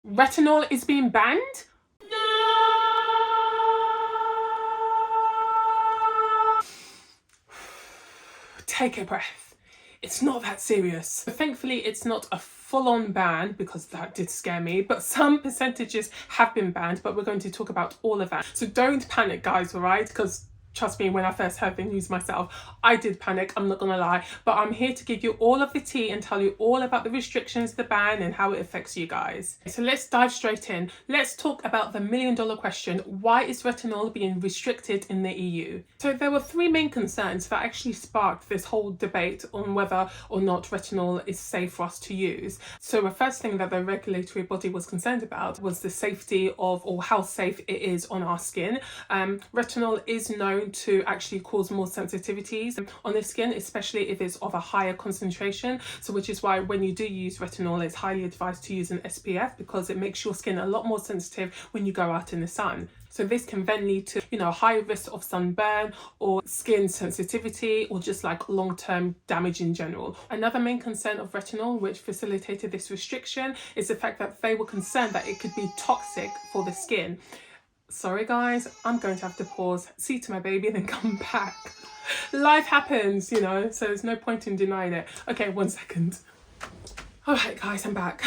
Retinol is being banned? Take a breath. It's not that serious. Thankfully, it's not a full-on ban, because that did scare me, but some percentages have been banned, but we're going to talk about all of that. So don't panic, guys, all right? Because trust me, when I first heard the news myself, I did panic, I'm not gonna lie. But I'm here to give you all of the tea and tell you all about the restrictions, the ban, and how it affects you guys. So let's dive straight in. Let's talk about the million-dollar question: why is retinol being restricted in the EU? So there were three main concerns that actually sparked this whole debate on whether or not retinol is safe for us to use. So the first thing that the regulatory body was concerned about was the safety of, or how safe it is on our skin. Retinol is known to actually cause more sensitivities on the skin, especially if it's of a higher concentration. So which is why when you do use retinol, it's highly advised to use an SPF, because it makes your skin a lot more sensitive when you go out in the sun. So this can then lead to, high risk of sunburn or skin sensitivity, or just like long-term damage in general. Another main concern of retinol, which facilitated this restriction, is the fact that they were concerned that it could be toxic for the skin. Sorry guys, I'm going to have to pause, see to my baby, and then come back. Life happens, so there's no point in denying it. Okay, 1 second. Alright guys, I'm back.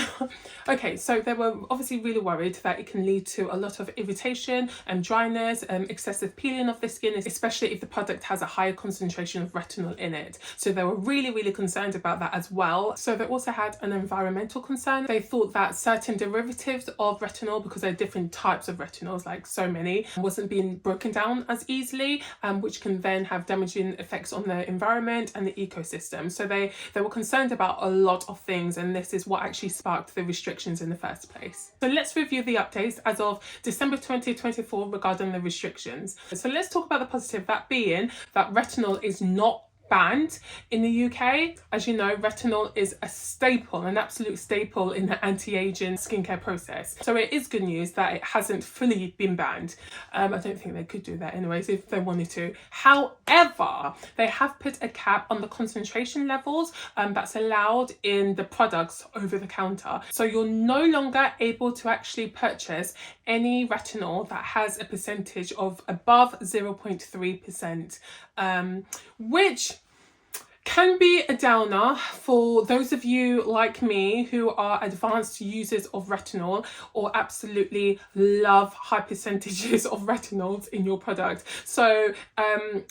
Okay, so they were obviously really worried that it can lead to a lot of irritation and dryness and excessive peeling of the skin, especially if the product has a higher concentration of retinol in it. So they were really concerned about that as well. So they also had an environmental concern. They thought that certain derivatives of retinol, because there are different types of retinols, like so many, wasn't being broken down as easily, which can then have damaging effects on the environment and the ecosystem. So they were concerned about a lot of things, and this is what actually sparked the restrictions in the first place. So let's review the updates as of December 2024 regarding the restrictions. So let's talk about the positive, that being that retinol is not banned in the UK. As you know, retinol is a staple, an absolute staple in the anti-aging skincare process. So it is good news that it hasn't fully been banned. I don't think they could do that anyways if they wanted to. However, they have put a cap on the concentration levels that's allowed in the products over the counter. So you're no longer able to actually purchase any retinol that has a percentage of above 0.3%, which can be a downer for those of you like me who are advanced users of retinol, or absolutely love high percentages of retinols in your product. So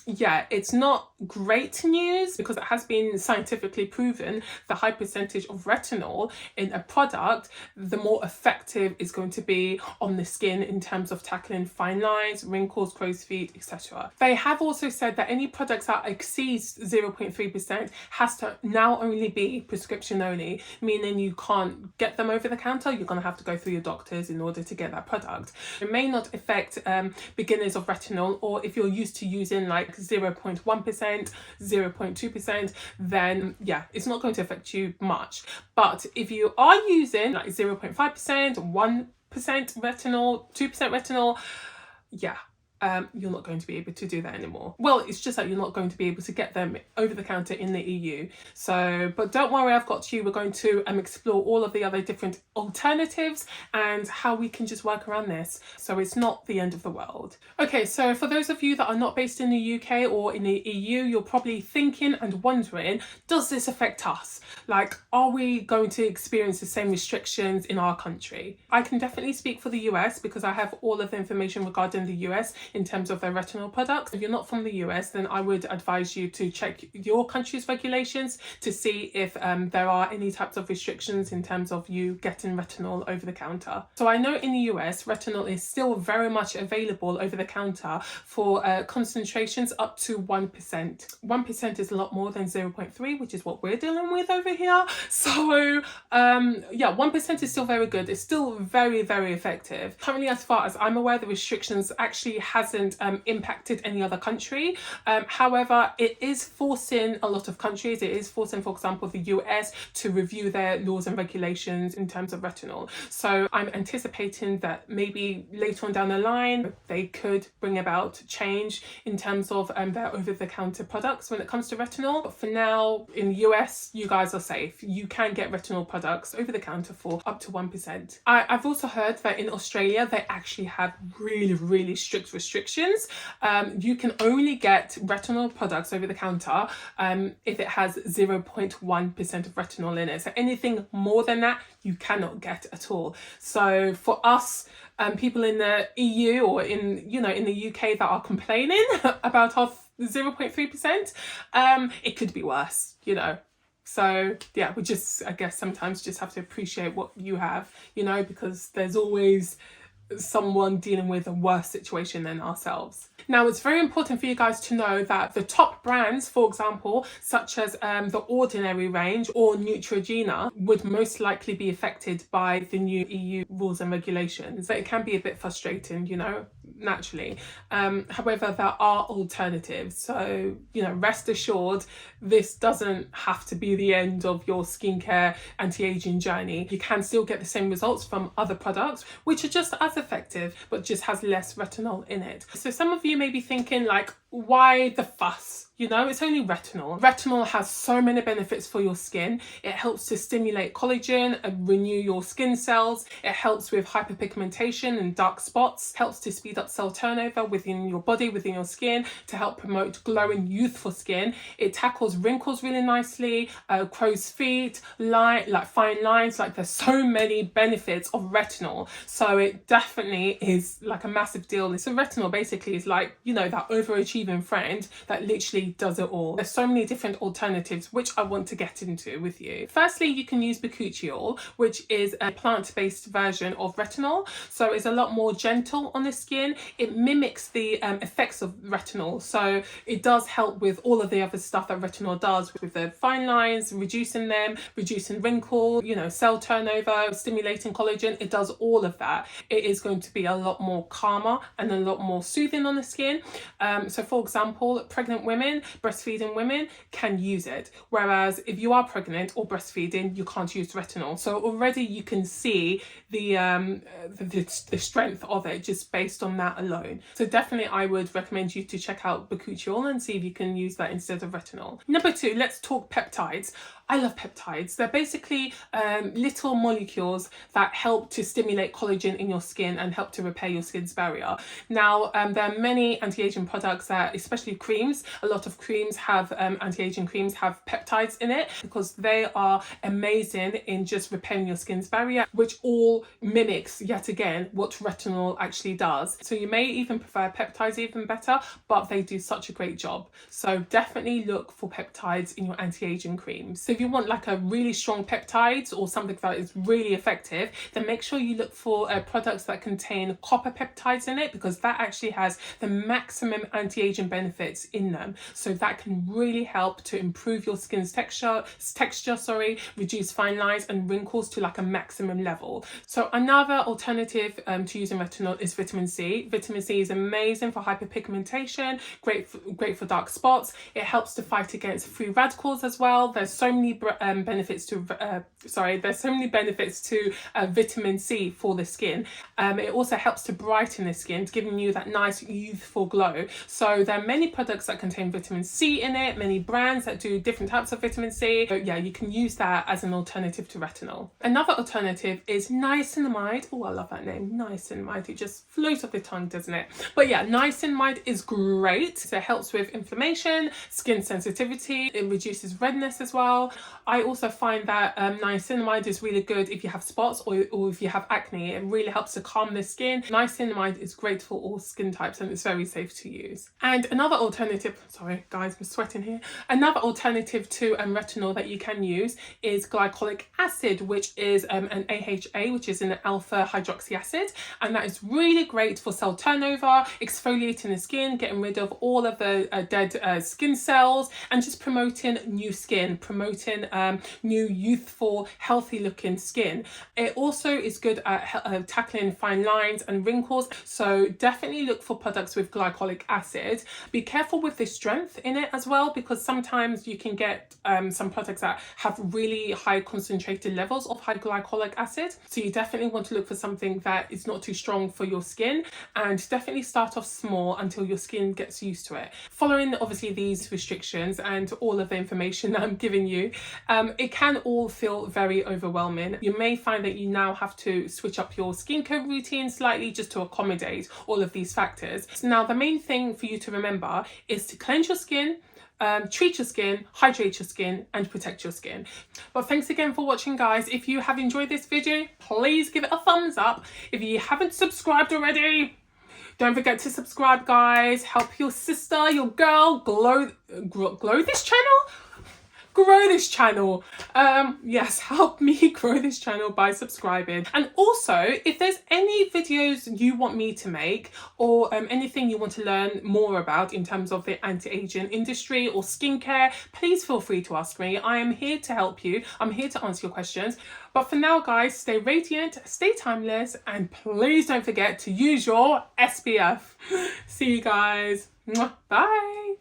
yeah, it's not great news, because it has been scientifically proven the high percentage of retinol in a product, the more effective it's going to be on the skin in terms of tackling fine lines, wrinkles, crow's feet, etc. They have also said that any products that exceeds 0.3% has to now only be prescription only, meaning you can't get them over the counter. You're going to have to go through your doctors in order to get that product. It may not affect beginners of retinol, or if you're used to using like 0.1%, 0.2%, then yeah, it's not going to affect you much. But if you are using like 0.5%, 1% retinol, 2% retinol, yeah, you're not going to be able to do that anymore. Well, it's just that you're not going to be able to get them over the counter in the EU. So, but don't worry, I've got you. We're going to explore all of the other different alternatives and how we can just work around this. So it's not the end of the world. Okay, so for those of you that are not based in the UK or in the EU, you're probably thinking and wondering, does this affect us? Like, are we going to experience the same restrictions in our country? I can definitely speak for the US, because I have all of the information regarding the US in terms of their retinol products. If you're not from the US, then I would advise you to check your country's regulations to see if there are any types of restrictions in terms of you getting retinol over the counter. So I know in the US, retinol is still very much available over the counter for concentrations up to 1%. 1% is a lot more than 0.3, which is what we're dealing with over here. So yeah, 1% is still very good. It's still very effective. Currently, as far as I'm aware, the restrictions actually have hasn't impacted any other country. However, it is forcing a lot of countries, it is forcing, for example, the US to review their laws and regulations in terms of retinol. So I'm anticipating that maybe later on down the line, they could bring about change in terms of their over-the-counter products when it comes to retinol. But for now, in the US, you guys are safe. You can get retinol products over the counter for up to 1%. I've also heard that in Australia, they actually have really, really strict restrictions. You can only get retinol products over the counter if it has 0.1% of retinol in it. So anything more than that, you cannot get at all. So for us, people in the EU or in the UK that are complaining about our 0.3%, it could be worse, So yeah, we just, I guess, sometimes just have to appreciate what you have, because there's always someone dealing with a worse situation than ourselves. Now, it's very important for you guys to know that the top brands, for example, such as the Ordinary range or Neutrogena, would most likely be affected by the new EU rules and regulations. But it can be a bit frustrating, naturally. However, there are alternatives. So, rest assured, this doesn't have to be the end of your skincare anti-aging journey. You can still get the same results from other products, which are just as effective, but just has less retinol in it. So some of you may be thinking, like, why the fuss? It's only retinol. Retinol has so many benefits for your skin. It helps to stimulate collagen and renew your skin cells. It helps with hyperpigmentation and dark spots, helps to speed up cell turnover within your body, within your skin, to help promote glowing, youthful skin. It tackles wrinkles really nicely, crow's feet, fine lines. There's so many benefits of retinol. So it definitely is like a massive deal. So retinol basically is like, that overachieving friend that literally does it all. There's so many different alternatives which I want to get into with you. Firstly, you can use bakuchiol, which is a plant-based version of retinol. So it's a lot more gentle on the skin. It mimics the effects of retinol. So it does help with all of the other stuff that retinol does with the fine lines, reducing them, reducing wrinkle, cell turnover, stimulating collagen. It does all of that. It is going to be a lot more calmer and a lot more soothing on the skin. So for example, pregnant women, breastfeeding women can use it, whereas if you are pregnant or breastfeeding, you can't use retinol. So already you can see the strength of it just based on that alone. So definitely I would recommend you to check out bakuchiol and see if you can use that instead of retinol. Number 2, let's talk peptides. I love peptides. They're basically little molecules that help to stimulate collagen in your skin and help to repair your skin's barrier. Now, there are many anti-aging products that, especially creams, a lot of creams have, anti-aging creams have peptides in it because they are amazing in just repairing your skin's barrier, which all mimics, yet again, what retinol actually does. So you may even prefer peptides even better, but they do such a great job. So definitely look for peptides in your anti-aging creams. So if you want like a really strong peptides or something that is really effective, then make sure you look for products that contain copper peptides in it, because that actually has the maximum anti-aging benefits in them. So that can really help to improve your skin's texture, reduce fine lines and wrinkles to like a maximum level. So another alternative to using retinol is vitamin C. Vitamin C is amazing for hyperpigmentation, great for dark spots. It helps to fight against free radicals as well. There's so many benefits to vitamin C for the skin. It also helps to brighten the skin, giving you that nice youthful glow. So there are many products that contain vitamin C in it, many brands that do different types of vitamin C. So yeah, you can use that as an alternative to retinol. Another alternative is niacinamide. Oh, I love that name, niacinamide. It just flows off the tongue, doesn't it? But yeah, niacinamide is great. So it helps with inflammation, skin sensitivity. It reduces redness as well. I also find that niacinamide is really good if you have spots or if you have acne. It really helps to calm the skin. Niacinamide is great for all skin types and it's very safe to use. And another alternative, sorry guys, I'm sweating here. Another alternative to retinol that you can use is glycolic acid, which is an AHA, which is an alpha hydroxy acid. And that is really great for cell turnover, exfoliating the skin, getting rid of all of the dead skin cells and just promoting new skin, promoting creating new, youthful, healthy looking skin. It also is good at tackling fine lines and wrinkles. So definitely look for products with glycolic acid. Be careful with the strength in it as well, because sometimes you can get some products that have really high concentrated levels of high glycolic acid. So you definitely want to look for something that is not too strong for your skin, and definitely start off small until your skin gets used to it. Following obviously these restrictions and all of the information that I'm giving you, it can all feel very overwhelming. You may find that you now have to switch up your skincare routine slightly just to accommodate all of these factors. So now the main thing for you to remember is to cleanse your skin, treat your skin, hydrate your skin, and protect your skin. But thanks again for watching, guys. If you have enjoyed this video, please give it a thumbs up. If you haven't subscribed already, don't forget to subscribe, guys. Help your sister, your girl grow this channel. Grow this channel. Yes, help me grow this channel by subscribing. And also, if there's any videos you want me to make, or anything you want to learn more about in terms of the anti-aging industry or skincare, please feel free to ask me. I am here to help you. I'm here to answer your questions. But for now, guys, stay radiant, stay timeless, and please don't forget to use your SPF. See you guys. Bye.